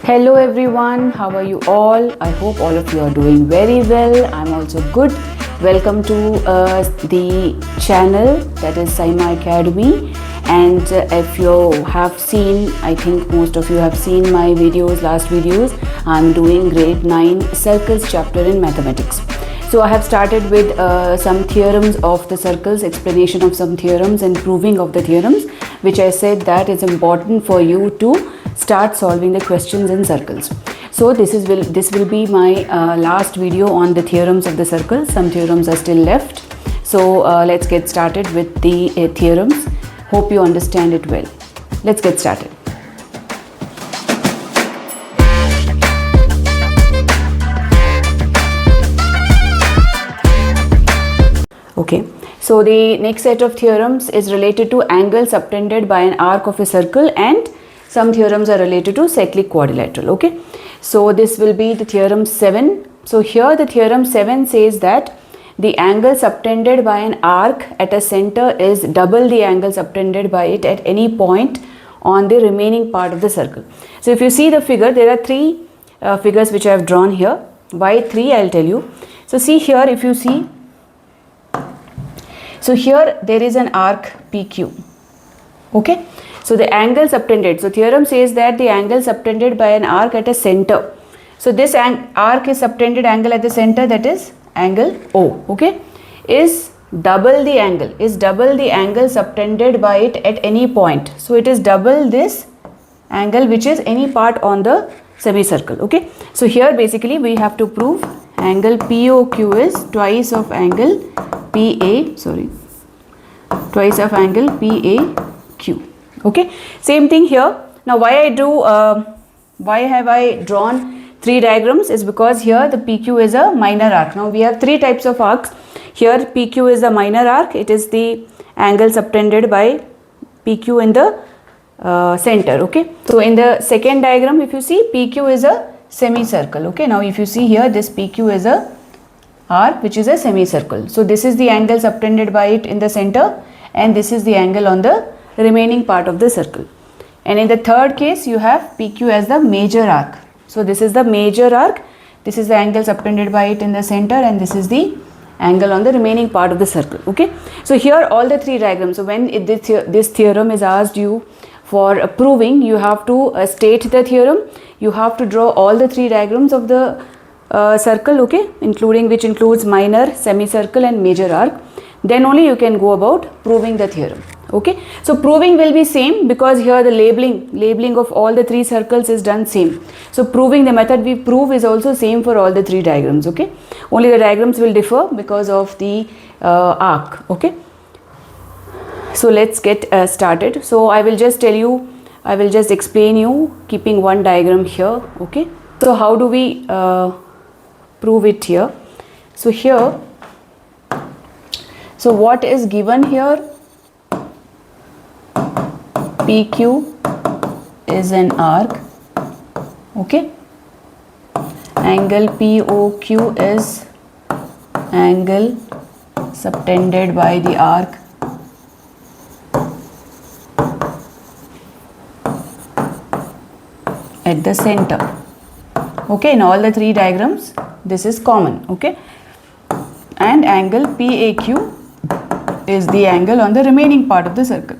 Hello everyone, how are you all? I hope all of you are doing very well. I'm also good. Welcome to the channel that is SciMa Academy. And if you have seen, I think most of you have seen my videos, last videos. I'm doing grade 9 circles chapter in mathematics. So I have started with some theorems of the circles, explanation of some theorems and proving of the theorems, which I said that it's important for you to start solving the questions in circles. So this will be my last video on the theorems of the circle. Some theorems are still left. So let's get started with the theorems. Hope you understand it well. Let's get started. Okay, so the next set of theorems is related to angle subtended by an arc of a circle, and some theorems are related to cyclic quadrilateral. Okay, so this will be the theorem 7. So here the theorem 7 says that the angle subtended by an arc at a center is double the angle subtended by it at any point on the remaining part of the circle. So if you see the figure, there are three figures which I have drawn here. Why 3? I'll tell you. So see here, if you see, so here there is an arc PQ. Okay, so the angle subtended, so theorem says that the angle subtended by an arc at a center, so this arc is subtended angle at the center, that is angle O, okay, is double the angle subtended by it at any point. So it is double this angle which is any part on the semicircle. Okay, so here basically we have to prove angle POQ is twice of angle twice of angle PAQ. Okay, same thing here. Now why have I drawn 3 diagrams is because here the PQ is a minor arc. Now we have 3 types of arcs. Here PQ is a minor arc. It is the angle subtended by PQ in the center. Okay, so in the second diagram, if you see, PQ is a semicircle. Okay, now if you see here, this PQ is a arc which is a semicircle. So this is the angle subtended by it in the center, and this is the angle on the remaining part of the circle. And in the third case, you have PQ as the major arc. So this is the major arc, this is the angle subtended by it in the center, and this is the angle on the remaining part of the circle. Okay, so here all the 3 diagrams. So when this theorem is asked you for proving, you have to state the theorem, you have to draw all the 3 diagrams of the circle, okay, which includes minor, semicircle and major arc. Then only you can go about proving the theorem. Okay, so proving will be same because here the labeling of all the 3 circles is done same. So proving, the method we prove is also same for all the 3 diagrams. Okay, only the diagrams will differ because of the arc. Okay, so let's get started. So I will just explain you keeping one diagram here. Okay, so how do we prove it here? So here, so what is given here? PQ is an arc. Okay, angle POQ is angle subtended by the arc at the center. Okay, in all the 3 diagrams this is common. Okay, and angle PAQ is the angle on the remaining part of the circle.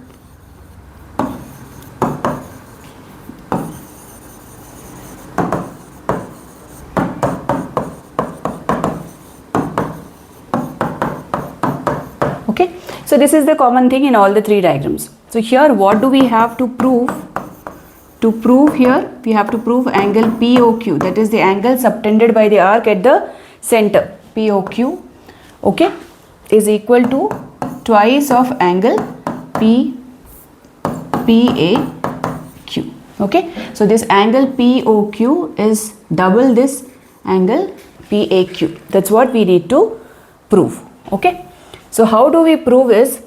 Okay, so this is the common thing in all the 3 diagrams. So here what do we have to prove? To prove here, we have to prove angle POQ, that is the angle subtended by the arc at the center, POQ, okay, is equal to twice of angle PAQ. Okay, so this angle POQ is double this angle PAQ. That's what we need to prove. Okay, so how do we prove is,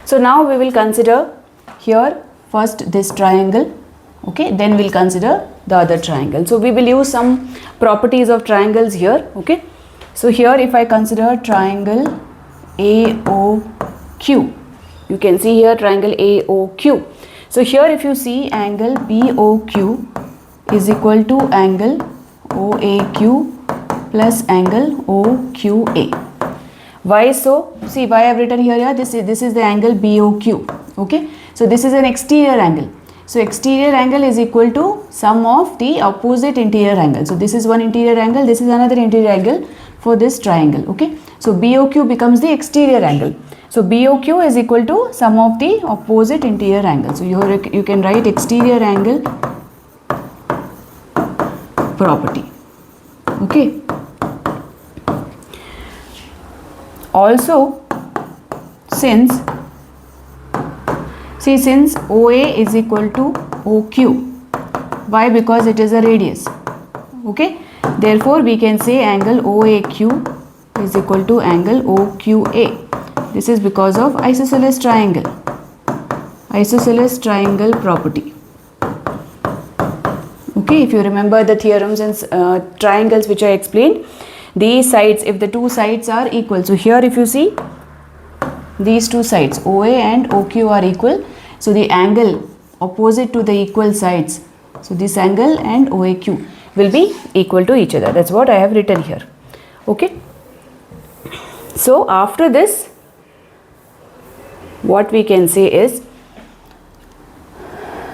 so now we will consider here first this triangle. Okay, then we'll consider the other triangle. So we will use some properties of triangles here. Okay, so here if I consider triangle AOQ, you can see here triangle AOQ. So here if you see, angle BOQ is equal to angle OAQ plus angle OQA. Why so? See, why I have written here, yeah, this is the angle BOQ. Okay, so this is an exterior angle. So exterior angle is equal to sum of the opposite interior angle. So this is one interior angle, this is another interior angle for this triangle. Okay, so BOQ becomes the exterior angle. So BOQ is equal to sum of the opposite interior angle. So you can write exterior angle property. Okay. Also, since OA is equal to OQ, why? Because it is a radius. Okay, therefore we can say angle OAQ is equal to angle OQA. This is because of isosceles triangle property. Okay, if you remember the theorems and triangles which I explained, these sides, if the two sides are equal, so here if you see, these two sides OA and OQ are equal, so the angle opposite to the equal sides, so this angle and OAQ will be equal to each other. That's what I have written here. Okay, so after this, what we can say is,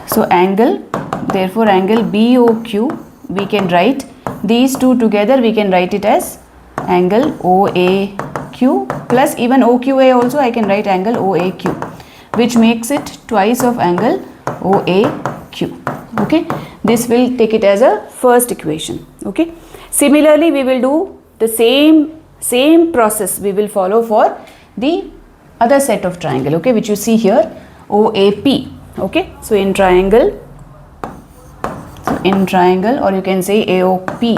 so angle, therefore angle BOQ, we can write these two together, we can write it as angle OAQ plus even OQA also I can write angle OAQ, which makes it twice of angle OAQ. Okay, this will take it as a first equation. Okay, similarly we will do the same process we will follow for the other set of triangle, okay, which you see here, OAP. Okay, so in triangle, or you can say AOP,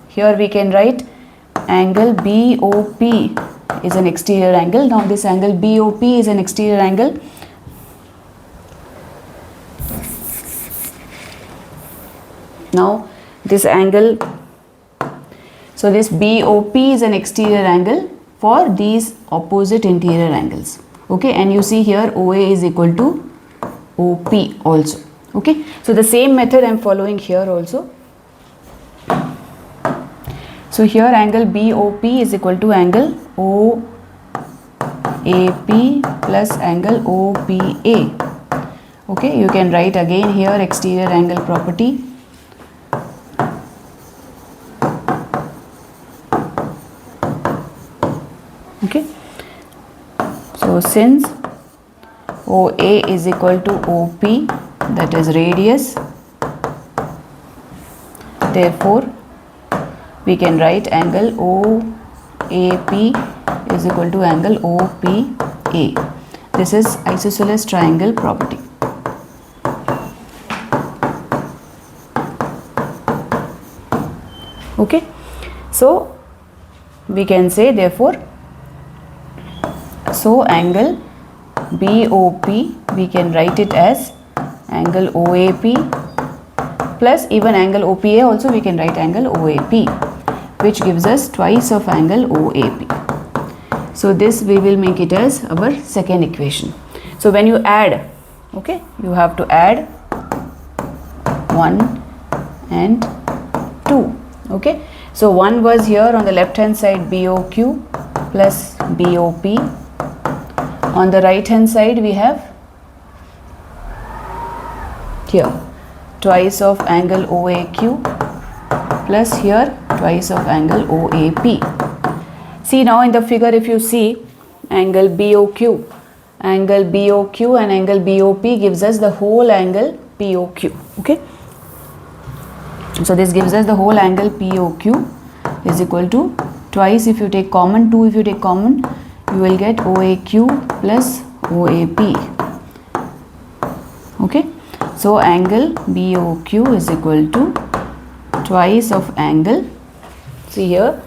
here we can write angle BOP is an exterior angle. Now this angle BOP is an exterior angle. Now this angle, so this BOP is an exterior angle for these opposite interior angles. Okay, and you see here OA is equal to OP also. Okay, so the same method I am following here also. So here angle BOP is equal to angle OAP plus angle OPA. Okay, you can write again here exterior angle property. Okay, so since OA is equal to OP, that is radius, therefore we can write angle OAP is equal to angle OPA. This is isosceles triangle property. Okay, so we can say therefore, so angle BOP we can write it as angle OAP plus even angle OPA also we can write angle OAP, which gives us twice of angle OAP. So this we will make it as our second equation. So when you add, okay, you have to add 1 and 2. Okay, so 1 was here on the left hand side BOQ plus BOP. On the right hand side we have here twice of angle OAQ plus here twice of angle OAP. See now in the figure, if you see angle BOQ and angle BOP gives us the whole angle POQ. Okay, so this gives us the whole angle POQ is equal to twice, if you take common, 2 if you take common, you will get OAQ plus OAP. Okay, so angle BOQ is equal to twice of angle, see here,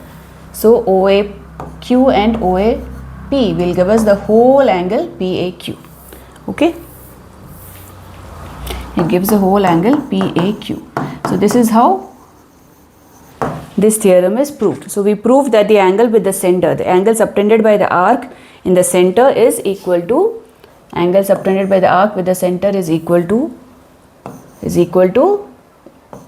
so OAQ and OAP will give us the whole angle PAQ. Okay, it gives the whole angle PAQ. So this is how this theorem is proved. So we proved that the angle with the center, the angle subtended by the arc in the center is equal to angle subtended by the arc with the center is equal to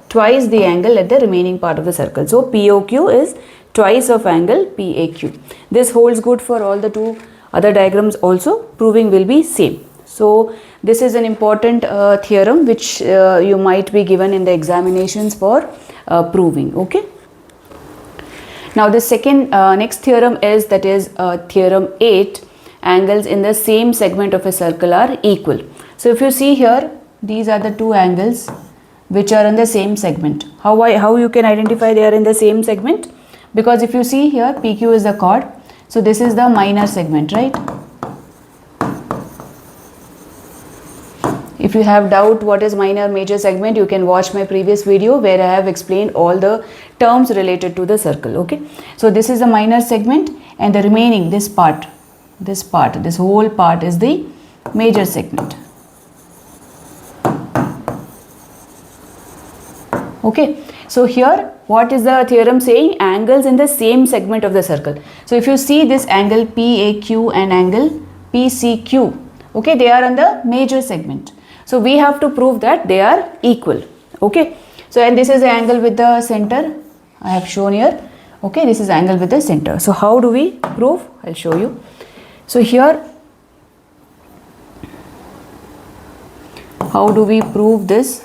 twice the angle at the remaining part of the circle. So POQ is twice of angle PAQ. This holds good for all the two other diagrams also. Proving will be same. So this is an important theorem which you might be given in the examinations for proving. Okay. Now the second next theorem is theorem 8. Angles in the same segment of a circle are equal. So if you see here, these are the two angles which are in the same segment. How you can identify they are in the same segment? Because if you see here, PQ is the chord. So this is the minor segment, right? If you have doubt what is minor major segment, you can watch my previous video where I have explained all the terms related to the circle. Okay. So this is the minor segment, and the remaining this whole part is the major segment. Okay. So here what is the theorem saying? Angles in the same segment of the circle. So if you see this angle PAQ and angle PCQ, okay, they are on the major segment. So we have to prove that they are equal. Okay. So and this is the angle with the center I have shown here. Okay, this is angle with the center. So how do we prove? I'll show you. So here, how do we prove this?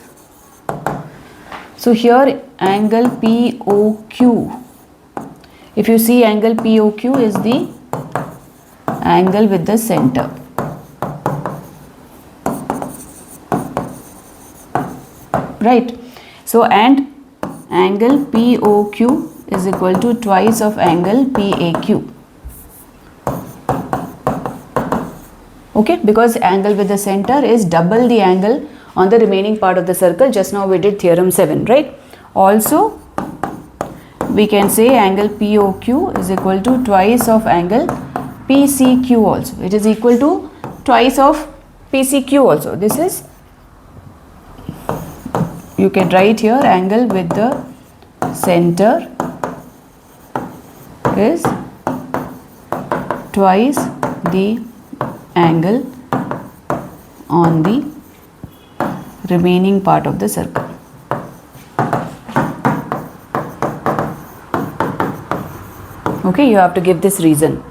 So here angle POQ. If you see, angle POQ is the angle with the center. Right. So and angle POQ is equal to twice of angle PAQ. Okay, because angle with the center is double the angle on the remaining part of the circle. Just now we did theorem 7, right? Also, we can say angle POQ is equal to twice of angle PCQ also. It is equal to twice of PCQ also. This is, you can write here, angle with the center is twice the angle on the remaining part of the circle. Okay, you have to give this reason,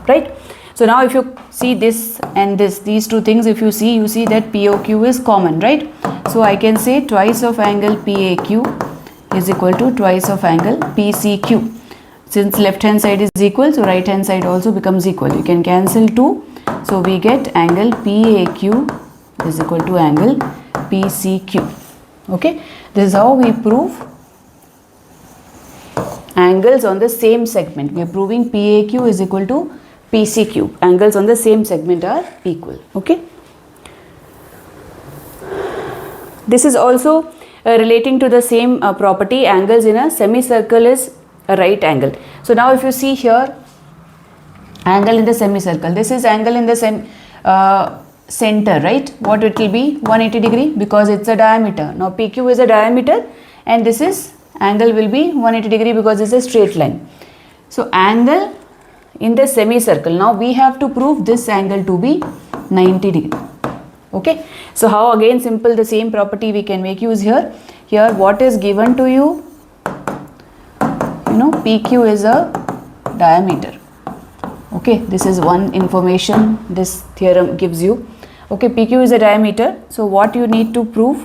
right? So now if you see this and these two things, if you see that POQ is common, right? So I can say twice of angle PAQ is equal to twice of angle PCQ. Since left hand side is equal, so right hand side also becomes equal. You can cancel 2. So we get angle PAQ is equal to angle PCQ. Okay, this is how we prove angles on the same segment. We are proving PAQ is equal to PCQ. Angles on the same segment are equal. Okay. This is also relating to the same property. Angles in a semicircle is a right angle. So now if you see here, angle in the semicircle, this is angle in the center, right? What it will be? 180 degree, because it's a diameter. Now PQ is a diameter and this is angle will be 180 degree because it's a straight line. So angle in the semicircle, now we have to prove this angle to be 90 degree. Okay, so how, again simple, the same property we can make use here. Here what is given to you, PQ is a diameter. Okay, this is one information this theorem gives you. Okay, PQ is a diameter. So what you need to prove?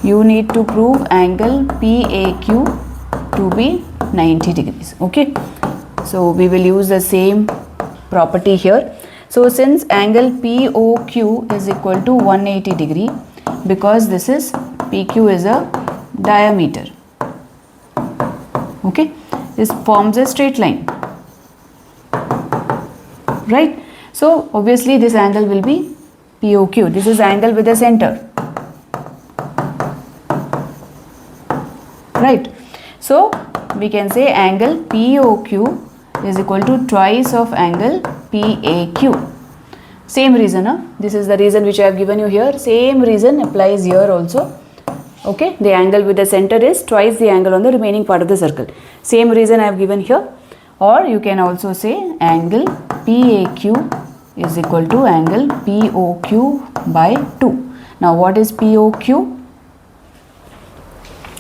You need to prove angle PAQ to be 90 degrees. Okay, so we will use the same property here. So since angle POQ is equal to 180 degree, because this is PQ is a diameter. Okay, this forms a straight line, right? So obviously this angle will be POQ. This is angle with the center, right? So we can say angle POQ is equal to twice of angle PAQ. Same reason, this is the reason which I have given you here. Same reason applies here also. Okay, the angle with the center is twice the angle on the remaining part of the circle. Same reason I have given here. or you can also say angle PAQ is equal to angle POQ by 2. Now what is POQ?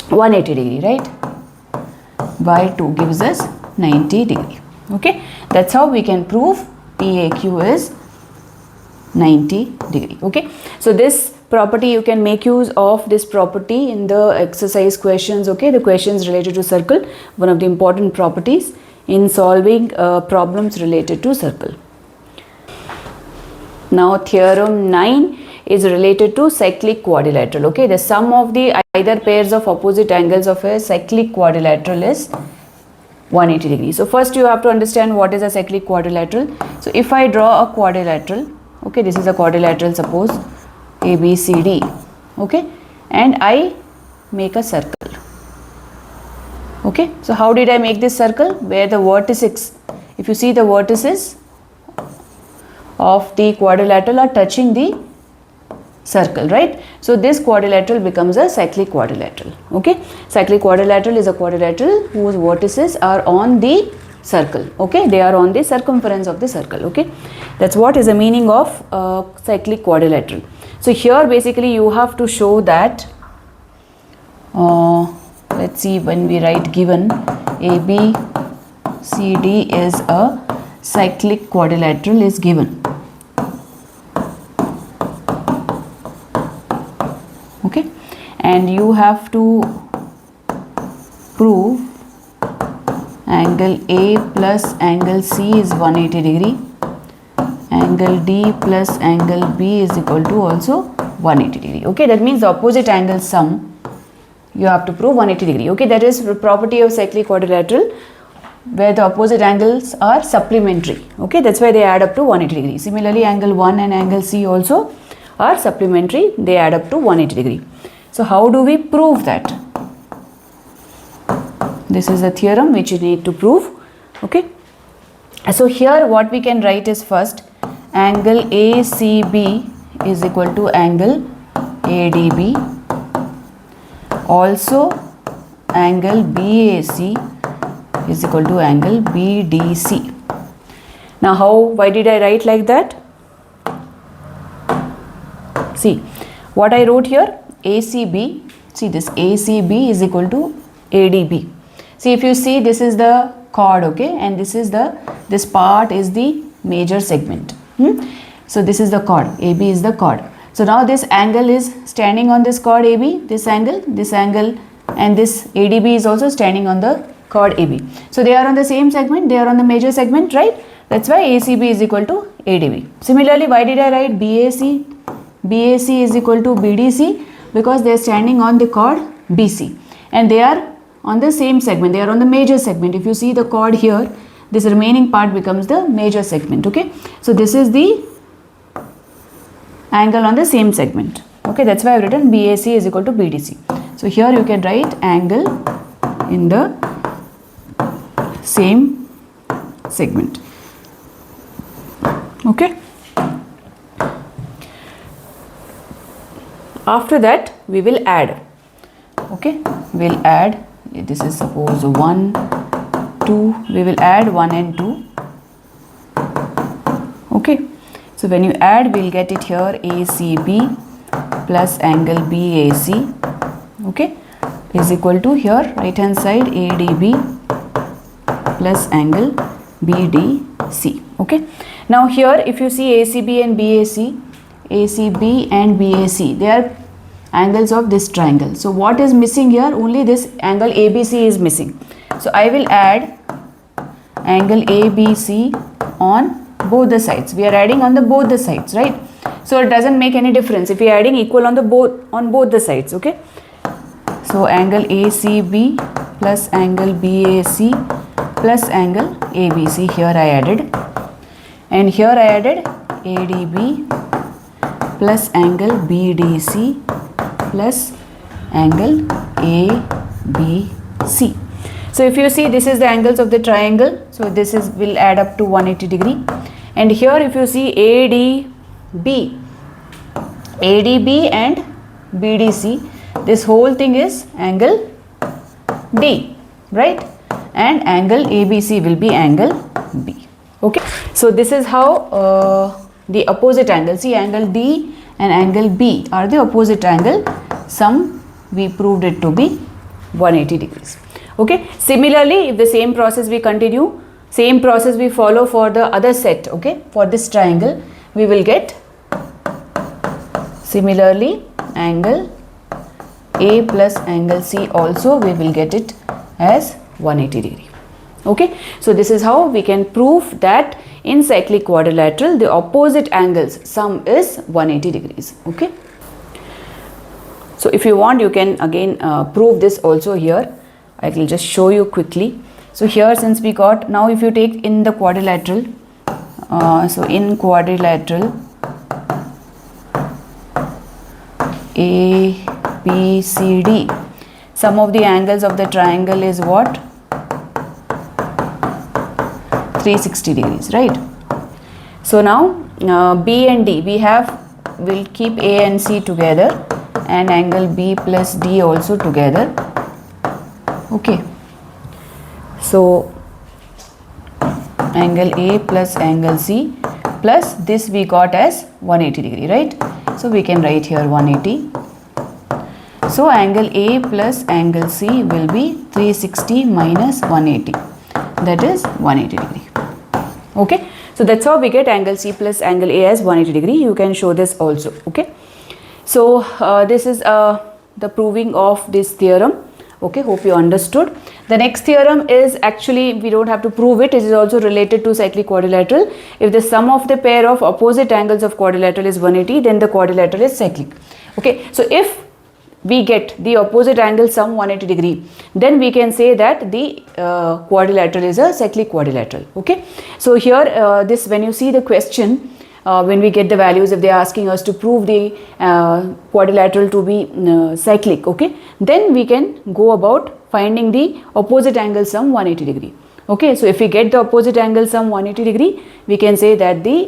180 degree, right? By 2 gives us 90 degree. Okay, that's how we can prove PAQ is 90 degree. Okay, so this property, you can make use of this property in the exercise questions. Okay, the questions related to circle, one of the important properties in solving problems related to circle. Now theorem 9 is related to cyclic quadrilateral. Okay, the sum of the either pairs of opposite angles of a cyclic quadrilateral is 180 degrees. So first you have to understand what is a cyclic quadrilateral. So if I draw a quadrilateral, okay, this is a quadrilateral, suppose ABCD, okay, and I make a circle. Okay, so how did I make this circle? Where the vertices, if you see the vertices of the quadrilateral are touching the circle, right? So this quadrilateral becomes a cyclic quadrilateral. Okay, cyclic quadrilateral is a quadrilateral whose vertices are on the circle. Okay, they are on the circumference of the circle. Okay, that's what is the meaning of cyclic quadrilateral. So here basically you have to show that let's see, when we write given ABCD is a cyclic quadrilateral is given. Okay, and you have to prove angle A plus angle C is 180 degree, angle D plus angle B is equal to also 180 degree. Okay, that means the opposite angle sum you have to prove 180 degree. Okay, that is the property of cyclic quadrilateral, where the opposite angles are supplementary. Okay, that's why they add up to 180 degree. Similarly, angle 1 and angle C also are supplementary, they add up to 180 degree. So how do we prove that? This is a theorem which you need to prove. Okay, so here what we can write is, first angle ACB is equal to angle ADB, also angle BAC is equal to angle BDC. Now why did I write like that? See what I wrote here, ACB, see this ACB is equal to ADB. See, if you see, this is the chord, okay, and this part is the major segment. So this is the chord, AB is the chord. So now this angle is standing on this chord AB, this angle, and this ADB is also standing on the chord AB. So they are on the same segment, they are on the major segment, right? That's why ACB is equal to ADB. Similarly, why did I write BAC? BAC is equal to BDC, because they are standing on the chord BC and they are on the same segment, they are on the major segment. If you see the chord here, this remaining part becomes the major segment. Okay, so this is the angle on the same segment. Okay, that's why I have written BAC is equal to BDC. So here you can write angle in the same segment. Okay, after that we will add. Okay, we'll add, this is suppose 1, 2, we will add 1 and 2. Okay, so when you add, we'll get it here, ACB plus angle BAC, okay, is equal to here right hand side ADB plus angle BDC. Okay, now here if you see ACB and BAC, ACB and BAC, they are angles of this triangle. So what is missing here? Only this angle ABC is missing. So I will add angle ABC on both the sides. We are adding on both the sides, right? So it doesn't make any difference if we are adding equal on both the sides. Okay, so angle ACB plus angle BAC plus angle ABC, here I added, and here I added ADB plus angle BDC plus angle ABC. So if you see, this is the angles of the triangle, so this will add up to 180 degree. And here if you see ADB and BDC, this whole thing is angle D, right? and angle ABC will be angle B. Okay, so this is how the opposite angle, see angle D and angle B are the opposite angle. Sum we proved it to be 180 degrees. Okay, similarly if the same process we continue, same process we follow for the other set, okay, for this triangle we will get similarly angle A plus angle C also we will get it as 180 degree. Okay, so this is how we can prove that in cyclic quadrilateral the opposite angles sum is 180 degrees. Okay, so if you want you can again prove this also here. I will just show you quickly. So here since we got, now if you take in the quadrilateral, so in quadrilateral A, B, C, D, sum of the angles of the triangle is what? 360 degrees, right? So now B and D we'll keep A and C together and angle B plus D also together. Okay, so angle A plus angle C plus this we got as 180 degree, right? So we can write here 180. So angle A plus angle C will be 360 minus 180, that is 180 degree. Okay, so that's how we get angle C plus angle A as 180 degree. You can show this also. Okay, so this is the proving of this theorem. Okay, hope you understood. The next theorem is actually, we don't have to prove it, it is also related to cyclic quadrilateral. If the sum of the pair of opposite angles of quadrilateral is 180, then the quadrilateral is cyclic. Okay, so if we get the opposite angle sum 180 degree, then we can say that the quadrilateral is a cyclic quadrilateral. Okay, so here this, when you see the question, when we get the values, if they are asking us to prove the quadrilateral to be cyclic, okay, then we can go about finding the opposite angle sum 180 degree. Okay, so if we get the opposite angle sum 180 degree, we can say that the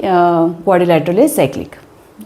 quadrilateral is cyclic.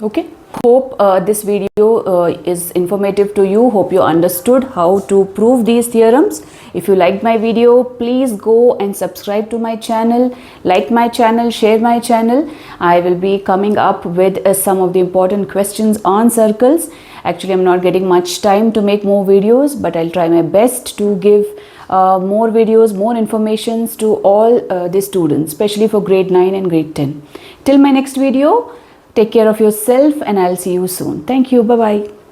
Okay, hope this video is informative to you. Hope you understood how to prove these theorems. If you liked my video, please go and subscribe to my channel, like my channel, share my channel. I will be coming up with some of the important questions on circles. Actually, I'm not getting much time to make more videos, but I'll try my best to give more videos, more informations to all the students, especially for grade 9 and grade 10. Till my next video, take care of yourself and I'll see you soon. Thank you. Bye-bye.